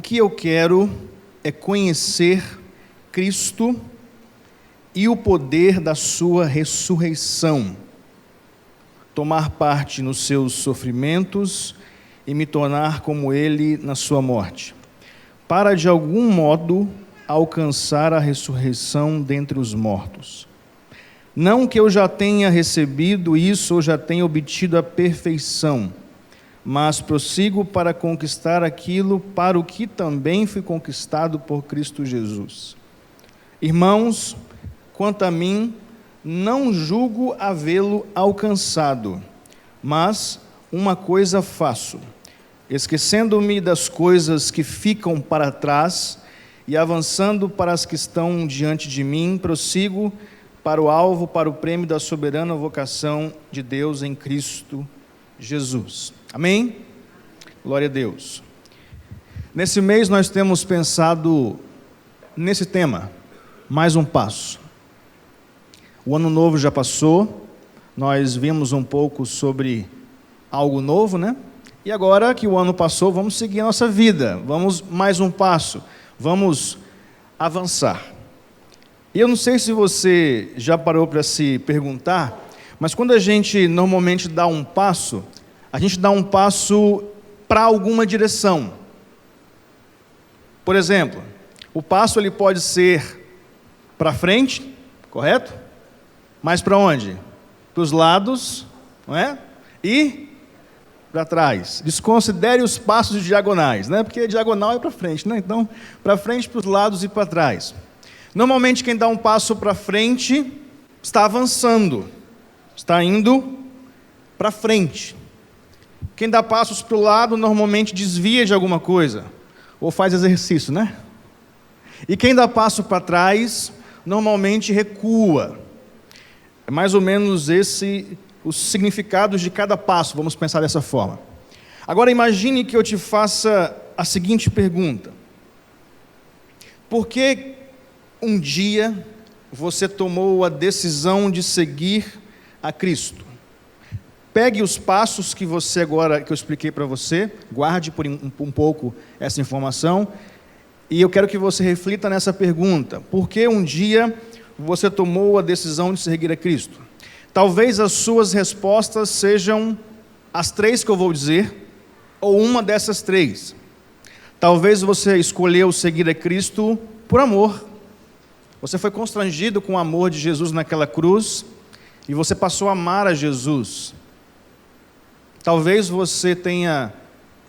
que eu quero é conhecer Cristo e o poder da sua ressurreição, tomar parte nos seus sofrimentos e me tornar como Ele na sua morte, para de algum modo alcançar a ressurreição dentre os mortos. Não que eu já tenha recebido isso ou já tenha obtido a perfeição, mas prossigo para conquistar aquilo para o que também fui conquistado por Cristo Jesus. Irmãos, quanto a mim, não julgo havê-lo alcançado, mas uma coisa faço, esquecendo-me das coisas que ficam para trás e avançando para as que estão diante de mim, prossigo para o alvo, para o prêmio da soberana vocação de Deus em Cristo Jesus. Amém? Glória a Deus. Nesse mês nós temos pensado nesse tema, mais um passo. O ano novo já passou, nós vimos um pouco sobre algo novo, né? E agora que o ano passou, vamos seguir a nossa vida, vamos mais um passo, vamos avançar. E eu não sei se você já parou para se perguntar, mas quando a gente normalmente dá um passo, a gente dá um passo para alguma direção. Por exemplo, o passo ele pode ser para frente, correto? Mas para onde? Para os lados, não é? E para trás. Desconsidere os passos diagonais, né? Porque diagonal é para frente, né? Então, para frente, para os lados e para trás. Normalmente, quem dá um passo para frente está avançando, está indo para frente. Quem dá passos para o lado normalmente desvia de alguma coisa, ou faz exercício, né? E quem dá passo para trás normalmente recua. É mais ou menos os significados de cada passo, vamos pensar dessa forma. Agora imagine que eu te faça a seguinte pergunta: por que um dia você tomou a decisão de seguir a Cristo? Pegue os passos que eu expliquei para você, guarde por um pouco essa informação, e eu quero que você reflita nessa pergunta: por que um dia você tomou a decisão de seguir a Cristo? Talvez as suas respostas sejam as 3 que eu vou dizer, ou uma dessas 3. Talvez você escolheu seguir a Cristo por amor. Você foi constrangido com o amor de Jesus naquela cruz, e você passou a amar a Jesus. Talvez você tenha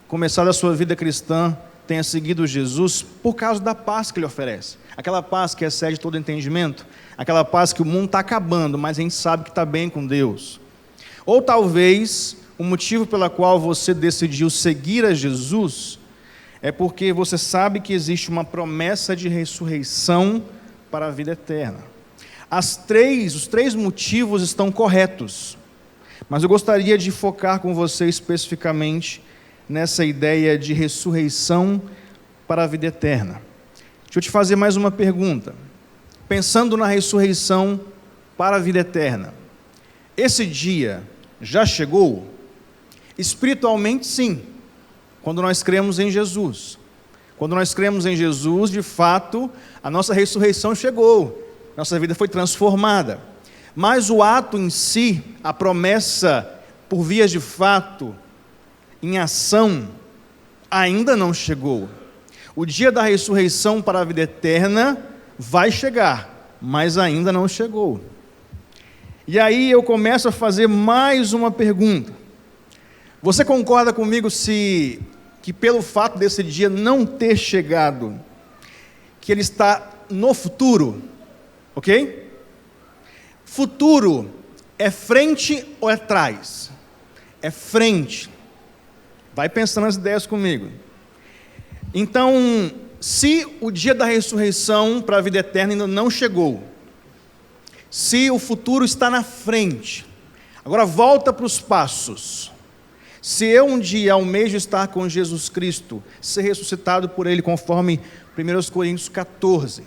começado a sua vida cristã, tenha seguido Jesus por causa da paz que Ele oferece. Aquela paz que excede todo entendimento, aquela paz que o mundo está acabando, mas a gente sabe que está bem com Deus. Ou talvez o motivo pela qual você decidiu seguir a Jesus é porque você sabe que existe uma promessa de ressurreição para a vida eterna. Os 3 motivos estão corretos, mas eu gostaria de focar com você especificamente nessa ideia de ressurreição para a vida eterna. Deixa eu te fazer mais uma pergunta. Pensando na ressurreição para a vida eterna, esse dia já chegou? Espiritualmente, sim, quando nós cremos em Jesus. Quando nós cremos em Jesus, de fato, a nossa ressurreição chegou, nossa vida foi transformada. Mas o ato em si, a promessa por vias de fato, em ação, ainda não chegou. O dia da ressurreição para a vida eterna vai chegar, mas ainda não chegou. E aí eu começo a fazer mais uma pergunta. Você concorda comigo que pelo fato desse dia não ter chegado, que ele está no futuro, ok? Futuro é frente ou é trás? É frente. Vai pensando nas ideias comigo. Então, se o dia da ressurreição para a vida eterna ainda não chegou, se o futuro está na frente, agora volta para os passos. Se eu um dia almejo estar com Jesus Cristo, ser ressuscitado por Ele, conforme 1 Coríntios 14,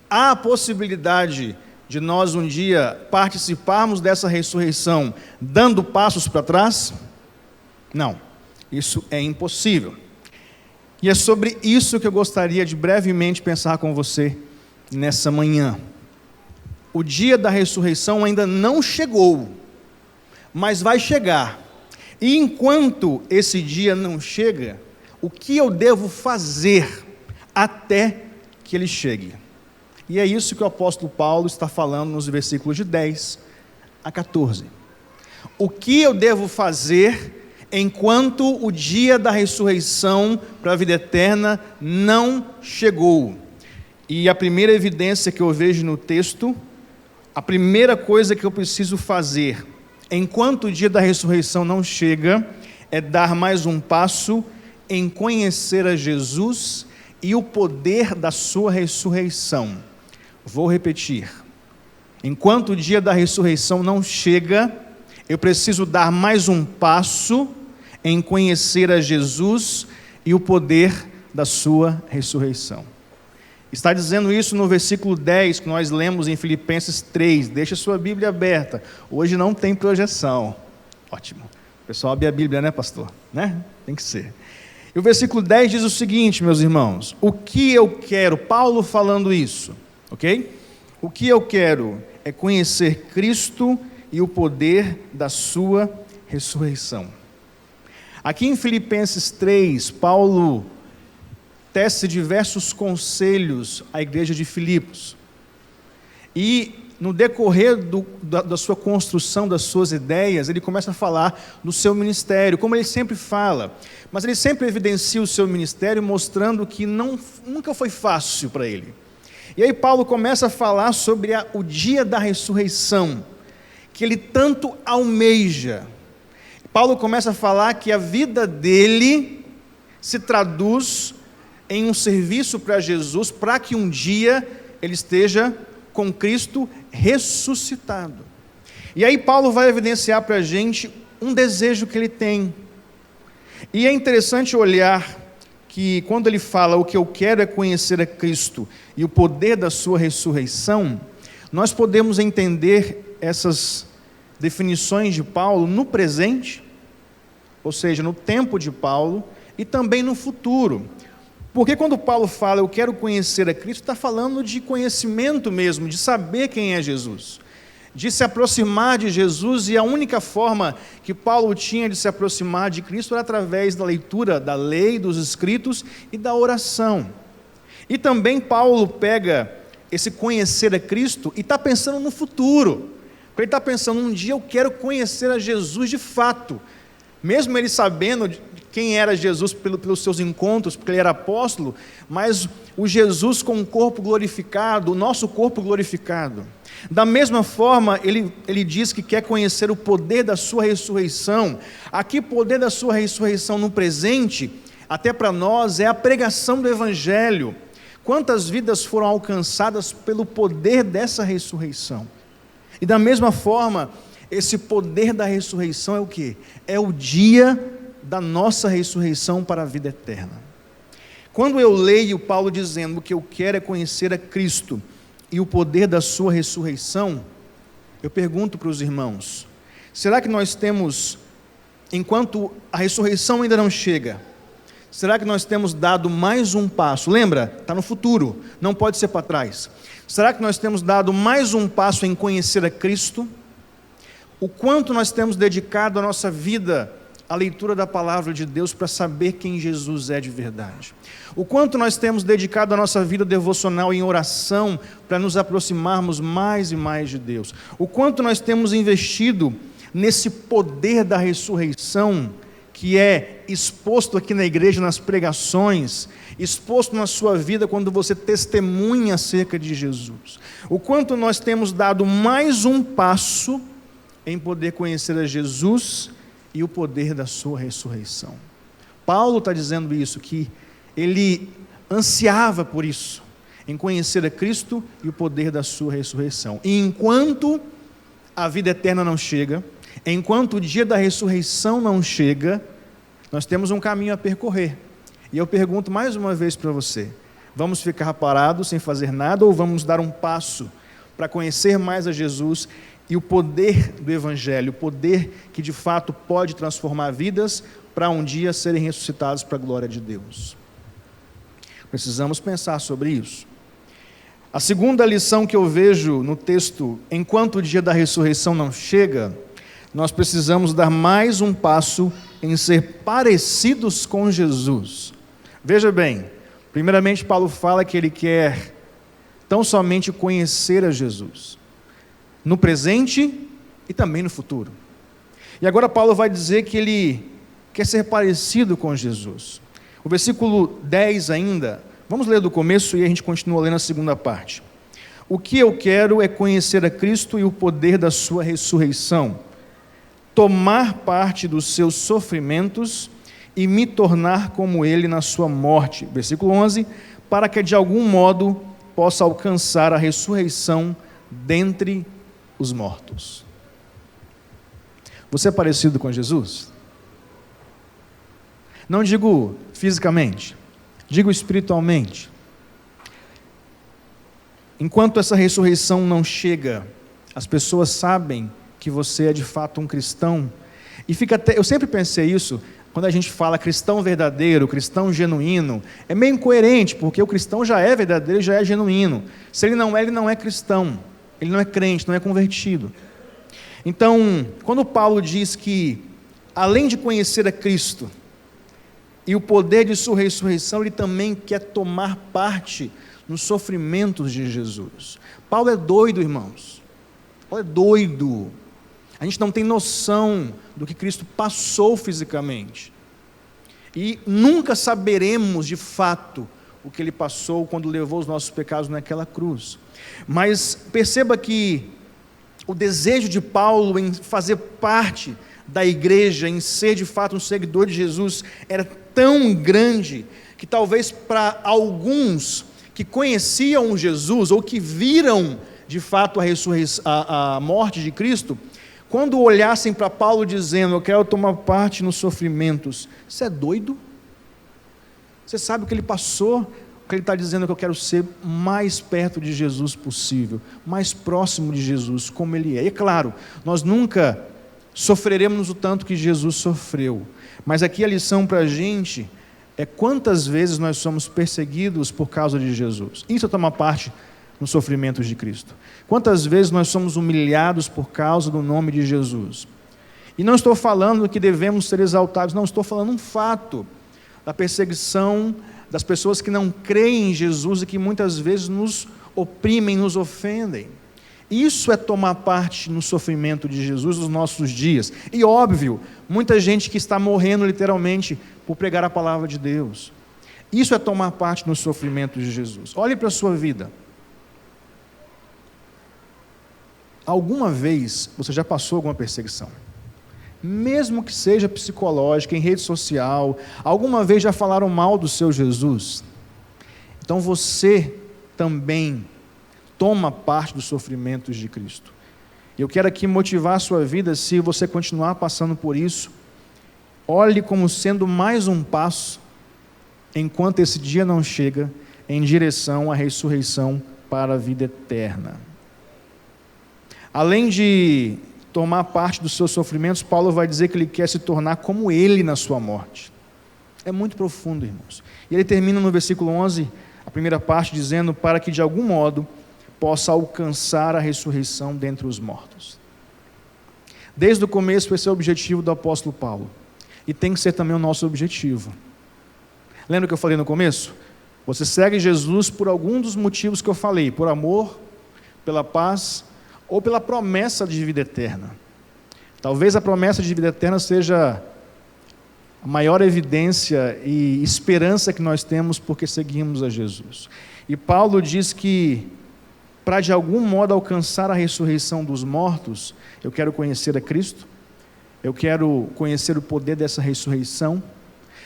há a possibilidade de nós um dia participarmos dessa ressurreição dando passos para trás? Não, isso é impossível. E é sobre isso que eu gostaria de brevemente pensar com você nessa manhã. O dia da ressurreição ainda não chegou, mas vai chegar. E enquanto esse dia não chega, o que eu devo fazer até que ele chegue? E é isso que o apóstolo Paulo está falando nos versículos de 10 a 14. O que eu devo fazer enquanto o dia da ressurreição para a vida eterna não chegou? E a primeira evidência que eu vejo no texto, a primeira coisa que eu preciso fazer enquanto o dia da ressurreição não chega, é dar mais um passo em conhecer a Jesus e o poder da sua ressurreição. Vou repetir. Enquanto o dia da ressurreição não chega, eu preciso dar mais um passo em conhecer a Jesus e o poder da sua ressurreição. Está dizendo isso no versículo 10, que nós lemos em Filipenses 3. Deixa sua Bíblia aberta. Hoje não tem projeção. Ótimo. O pessoal abre a Bíblia, né, pastor? Né? Tem que ser. E o versículo 10 diz o seguinte, meus irmãos. O que eu quero, Paulo falando isso, ok? O que eu quero é conhecer Cristo e o poder da sua ressurreição. Aqui em Filipenses 3, Paulo tece diversos conselhos à igreja de Filipos. E no decorrer da sua construção, das suas ideias, ele começa a falar do seu ministério, como ele sempre fala. Mas ele sempre evidencia o seu ministério, mostrando que nunca foi fácil para ele. E aí Paulo começa a falar sobre o dia da ressurreição, que ele tanto almeja. Paulo começa a falar que a vida dele se traduz em um serviço para Jesus, para que um dia ele esteja com Cristo ressuscitado. E aí Paulo vai evidenciar para a gente um desejo que ele tem. E é interessante olhar que quando ele fala o que eu quero é conhecer a Cristo e o poder da sua ressurreição, nós podemos entender essas definições de Paulo no presente, ou seja, no tempo de Paulo, e também no futuro. Porque quando Paulo fala, eu quero conhecer a Cristo, está falando de conhecimento mesmo, de saber quem é Jesus, de se aproximar de Jesus, e a única forma que Paulo tinha de se aproximar de Cristo era através da leitura da lei, dos escritos e da oração. E também Paulo pega esse conhecer a Cristo e está pensando no futuro, ele está pensando, um dia eu quero conhecer a Jesus de fato, mesmo ele sabendo quem era Jesus pelos seus encontros, porque ele era apóstolo, mas o Jesus com o corpo glorificado, o nosso corpo glorificado. Da mesma forma, ele diz que quer conhecer o poder da sua ressurreição. Aqui, o poder da sua ressurreição no presente, até para nós, é a pregação do Evangelho. Quantas vidas foram alcançadas pelo poder dessa ressurreição? E da mesma forma, esse poder da ressurreição é o quê? É o dia da nossa ressurreição para a vida eterna. Quando eu leio Paulo dizendo que eu quero é conhecer a Cristo e o poder da sua ressurreição, eu pergunto para os irmãos, será que nós temos, enquanto a ressurreição ainda não chega, será que nós temos dado mais um passo? Lembra? Está no futuro, não pode ser para trás. Será que nós temos dado mais um passo em conhecer a Cristo? O quanto nós temos dedicado a nossa vida à leitura da palavra de Deus para saber quem Jesus é de verdade? O quanto nós temos dedicado a nossa vida devocional em oração para nos aproximarmos mais e mais de Deus? O quanto nós temos investido nesse poder da ressurreição que é exposto aqui na igreja, nas pregações, exposto na sua vida quando você testemunha acerca de Jesus? O quanto nós temos dado mais um passo em poder conhecer a Jesus e o poder da sua ressurreição? Paulo está dizendo isso, que ele ansiava por isso, em conhecer a Cristo e o poder da sua ressurreição. E enquanto a vida eterna não chega, enquanto o dia da ressurreição não chega, nós temos um caminho a percorrer. E eu pergunto mais uma vez para você, vamos ficar parados sem fazer nada, ou vamos dar um passo para conhecer mais a Jesus e o poder do Evangelho, o poder que de fato pode transformar vidas para um dia serem ressuscitados para a glória de Deus? Precisamos pensar sobre isso. A segunda lição que eu vejo no texto, enquanto o dia da ressurreição não chega, nós precisamos dar mais um passo em ser parecidos com Jesus. Veja bem, primeiramente Paulo fala que ele quer tão somente conhecer a Jesus, no presente e também no futuro. E agora Paulo vai dizer que ele quer ser parecido com Jesus. O versículo 10 ainda, vamos ler do começo e a gente continua lendo a segunda parte. O que eu quero é conhecer a Cristo e o poder da sua ressurreição, tomar parte dos seus sofrimentos e me tornar como ele na sua morte. Versículo 11, para que de algum modo possa alcançar a ressurreição dentre os mortos. Você é parecido com Jesus? Não digo fisicamente, digo espiritualmente. Enquanto essa ressurreição não chega, as pessoas sabem que você é de fato um cristão. E fica até, eu sempre pensei isso, quando a gente fala cristão verdadeiro, cristão genuíno, é meio incoerente, porque o cristão já é verdadeiro e já é genuíno. Se ele não é cristão, ele não é crente, não é convertido. Então, quando Paulo diz que, além de conhecer a Cristo e o poder de sua ressurreição, ele também quer tomar parte nos sofrimentos de Jesus. Paulo é doido, irmãos. Paulo é doido. A gente não tem noção do que Cristo passou fisicamente. E nunca saberemos de fato o que ele passou quando levou os nossos pecados naquela cruz. Mas perceba que o desejo de Paulo em fazer parte da igreja, em ser de fato um seguidor de Jesus, era tão grande que talvez para alguns que conheciam Jesus ou que viram de fato a morte de Cristo, quando olhassem para Paulo dizendo, eu quero tomar parte nos sofrimentos, você é doido? Você sabe o que ele passou? O que ele está dizendo é que eu quero ser mais perto de Jesus possível, mais próximo de Jesus, como ele é. E é claro, nós nunca sofreremos o tanto que Jesus sofreu, mas aqui a lição para a gente é quantas vezes nós somos perseguidos por causa de Jesus. Isso é tomar parte nos sofrimentos de Cristo. Quantas vezes nós somos humilhados por causa do nome de Jesus. E não estou falando que devemos ser exaltados, não, estou falando um fato da perseguição das pessoas que não creem em Jesus e que muitas vezes nos oprimem, nos ofendem. Isso é tomar parte no sofrimento de Jesus nos nossos dias. E óbvio, muita gente que está morrendo literalmente por pregar a palavra de Deus. Isso é tomar parte no sofrimento de Jesus. Olhe para a sua vida. Alguma vez você já passou alguma perseguição? Mesmo que seja psicológica, em rede social, alguma vez já falaram mal do seu Jesus? Então você também toma parte dos sofrimentos de Cristo. Eu quero aqui motivar a sua vida, se você continuar passando por isso, olhe como sendo mais um passo, enquanto esse dia não chega, em direção à ressurreição para a vida eterna. Além de tomar parte dos seus sofrimentos, Paulo vai dizer que ele quer se tornar como ele na sua morte. É muito profundo, irmãos. E ele termina no versículo 11, a primeira parte, dizendo, para que de algum modo possa alcançar a ressurreição dentre os mortos. Desde o começo, esse é o objetivo do apóstolo Paulo. E tem que ser também o nosso objetivo. Lembra que eu falei no começo? Você segue Jesus por algum dos motivos que eu falei, por amor, pela paz, ou pela promessa de vida eterna. Talvez a promessa de vida eterna seja a maior evidência e esperança que nós temos porque seguimos a Jesus. E Paulo diz que, para de algum modo alcançar a ressurreição dos mortos, eu quero conhecer a Cristo, eu quero conhecer o poder dessa ressurreição,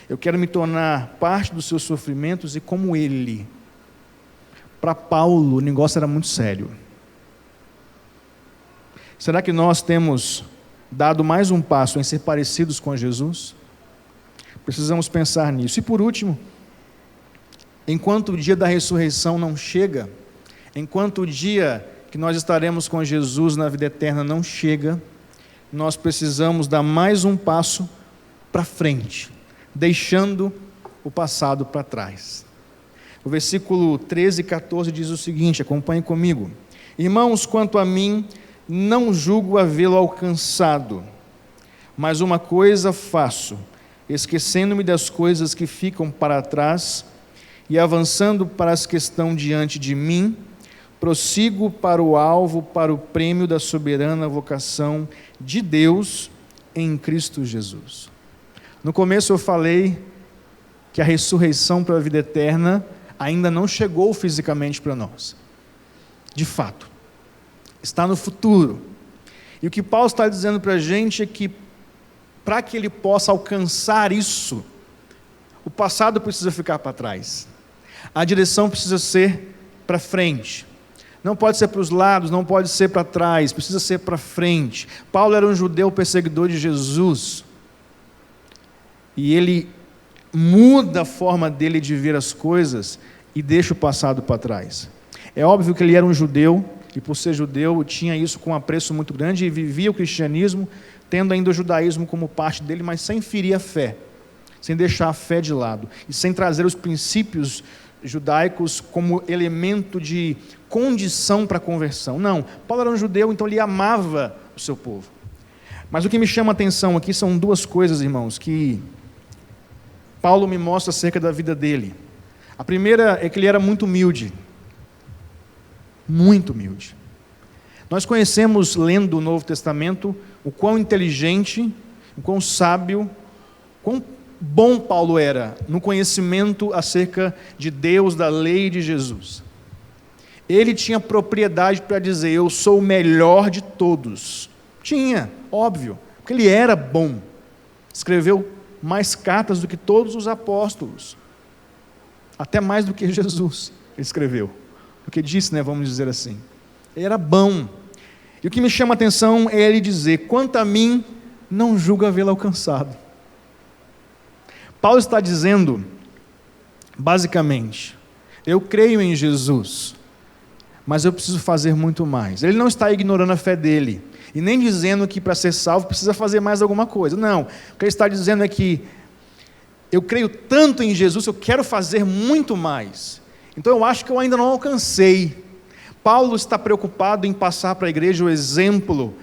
eu quero me tornar parte dos seus sofrimentos e como Ele. Para Paulo, o negócio era muito sério. Será que nós temos dado mais um passo em ser parecidos com Jesus? Precisamos pensar nisso. E por último, enquanto o dia da ressurreição não chega, enquanto o dia que nós estaremos com Jesus na vida eterna não chega, nós precisamos dar mais um passo para frente, deixando o passado para trás. O versículo 13 e 14 diz o seguinte, acompanhe comigo. Irmãos, quanto a mim, não julgo havê-lo alcançado, mas uma coisa faço, esquecendo-me das coisas que ficam para trás e avançando para as que estão diante de mim, prossigo para o alvo, para o prêmio da soberana vocação de Deus em Cristo Jesus. No começo eu falei que a ressurreição para a vida eterna ainda não chegou fisicamente para nós. De fato, está no futuro. E o que Paulo está dizendo para a gente é que, para que ele possa alcançar isso, o passado precisa ficar para trás. A direção precisa ser para frente. Não pode ser para os lados, não pode ser para trás, precisa ser para frente. Paulo era um judeu perseguidor de Jesus. E ele muda a forma dele de ver as coisas e deixa o passado para trás. É óbvio que ele era um judeu, e por ser judeu tinha isso com um apreço muito grande, e vivia o cristianismo, tendo ainda o judaísmo como parte dele, mas sem ferir a fé, sem deixar a fé de lado, e sem trazer os princípios judaicos como elemento de condição para a conversão. Não, Paulo era um judeu, então ele amava o seu povo. Mas o que me chama a atenção aqui são duas coisas, irmãos, que Paulo me mostra acerca da vida dele. A primeira é que ele era muito humilde. Muito humilde. Nós conhecemos, lendo o Novo Testamento, o quão inteligente, o quão sábio, quão bom Paulo era no conhecimento acerca de Deus, da lei de Jesus. Ele tinha propriedade para dizer, eu sou o melhor de todos. Tinha, óbvio, porque ele era bom. Escreveu mais cartas do que todos os apóstolos. Até mais do que Jesus ele escreveu. O que disse, vamos dizer assim. Ele era bom. E o que me chama a atenção é ele dizer, quanto a mim, não julgo havê-lo alcançado. Paulo está dizendo, basicamente, eu creio em Jesus, mas eu preciso fazer muito mais. Ele não está ignorando a fé dele, e nem dizendo que para ser salvo precisa fazer mais alguma coisa. Não, o que ele está dizendo é que eu creio tanto em Jesus, eu quero fazer muito mais. Então eu acho que eu ainda não alcancei. Paulo está preocupado em passar para a igreja o exemplo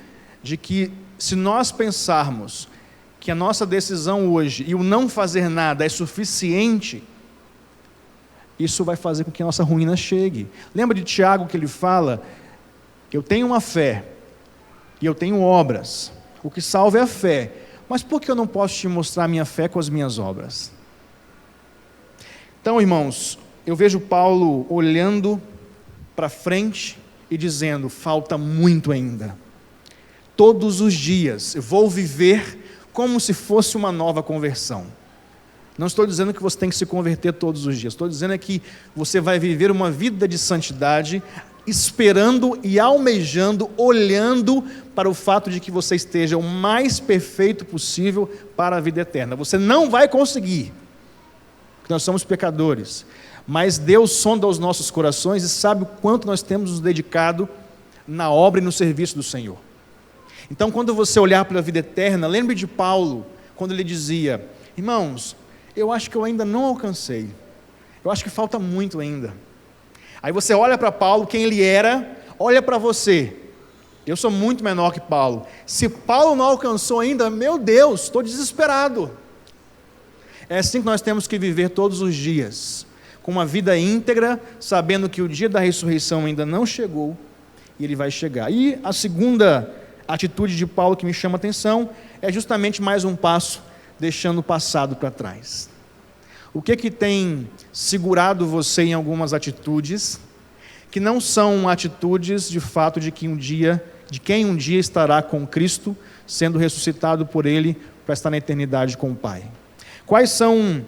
de que, se nós pensarmos que a nossa decisão hoje e o não fazer nada é suficiente, isso vai fazer com que a nossa ruína chegue. Lembra de Tiago que ele fala, eu tenho uma fé e eu tenho obras, o que salva é a fé, mas por que eu não posso te mostrar a minha fé com as minhas obras? Então, irmãos, eu vejo Paulo olhando para frente e dizendo, falta muito ainda. Todos os dias eu vou viver como se fosse uma nova conversão. Não estou dizendo que você tem que se converter todos os dias, estou dizendo que você vai viver uma vida de santidade, esperando e almejando, olhando para o fato de que você esteja o mais perfeito possível para a vida eterna. Você não vai conseguir, porque nós somos pecadores, mas Deus sonda os nossos corações e sabe o quanto nós temos nos dedicado na obra e no serviço do Senhor. Então, quando você olhar para a vida eterna, lembre de Paulo, quando ele dizia, irmãos, eu acho que eu ainda não alcancei, eu acho que falta muito ainda. Aí você olha para Paulo, quem ele era, olha para você, eu sou muito menor que Paulo, se Paulo não alcançou ainda, meu Deus, estou desesperado. É assim que nós temos que viver todos os dias, com uma vida íntegra, sabendo que o dia da ressurreição ainda não chegou, e ele vai chegar. E a segunda atitude de Paulo que me chama a atenção é justamente mais um passo, deixando o passado para trás. O que tem segurado você em algumas atitudes que não são atitudes de fato de quem um dia estará com Cristo, sendo ressuscitado por Ele para estar na eternidade com o Pai? Quais são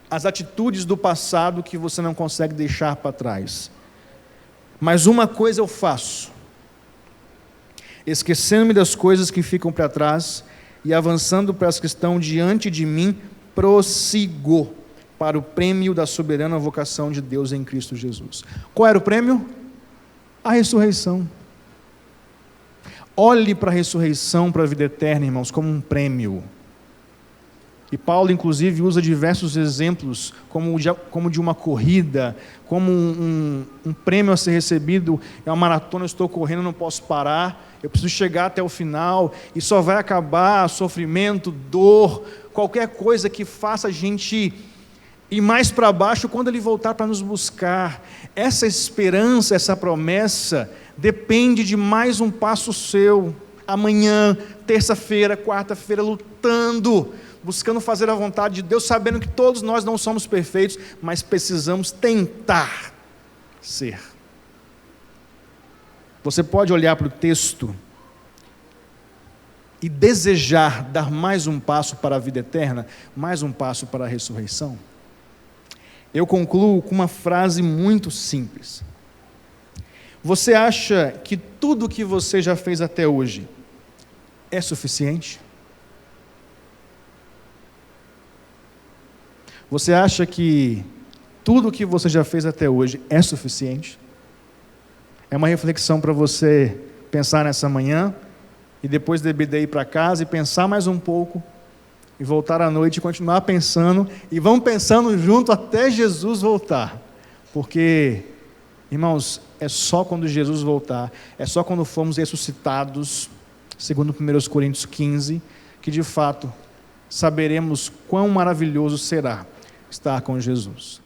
as atitudes do passado que você não consegue deixar para trás? Mas uma coisa eu faço, esquecendo-me das coisas que ficam para trás e avançando para as que estão diante de mim, prossigo para o prêmio da soberana vocação de Deus em Cristo Jesus. Qual era o prêmio? A ressurreição. Olhe para a ressurreição, para a vida eterna, irmãos, como um prêmio. E Paulo, inclusive, usa diversos exemplos, como de uma corrida, como um prêmio a ser recebido. É uma maratona, eu estou correndo, não posso parar, eu preciso chegar até o final, e só vai acabar sofrimento, dor, qualquer coisa que faça a gente ir mais para baixo quando Ele voltar para nos buscar. Essa esperança, essa promessa, depende de mais um passo seu, amanhã, terça-feira, quarta-feira, lutando, buscando fazer a vontade de Deus, sabendo que todos nós não somos perfeitos, mas precisamos tentar ser. Você pode olhar para o texto e desejar dar mais um passo para a vida eterna, mais um passo para a ressurreição? Eu concluo com uma frase muito simples. Você acha que tudo o que você já fez até hoje é suficiente? Você acha que tudo o que você já fez até hoje é suficiente? É uma reflexão para você pensar nessa manhã e depois de ir para casa e pensar mais um pouco e voltar à noite e continuar pensando, e vamos pensando junto até Jesus voltar. Porque, irmãos, é só quando Jesus voltar, é só quando formos ressuscitados, segundo 1 Coríntios 15, que de fato saberemos quão maravilhoso será estar com Jesus.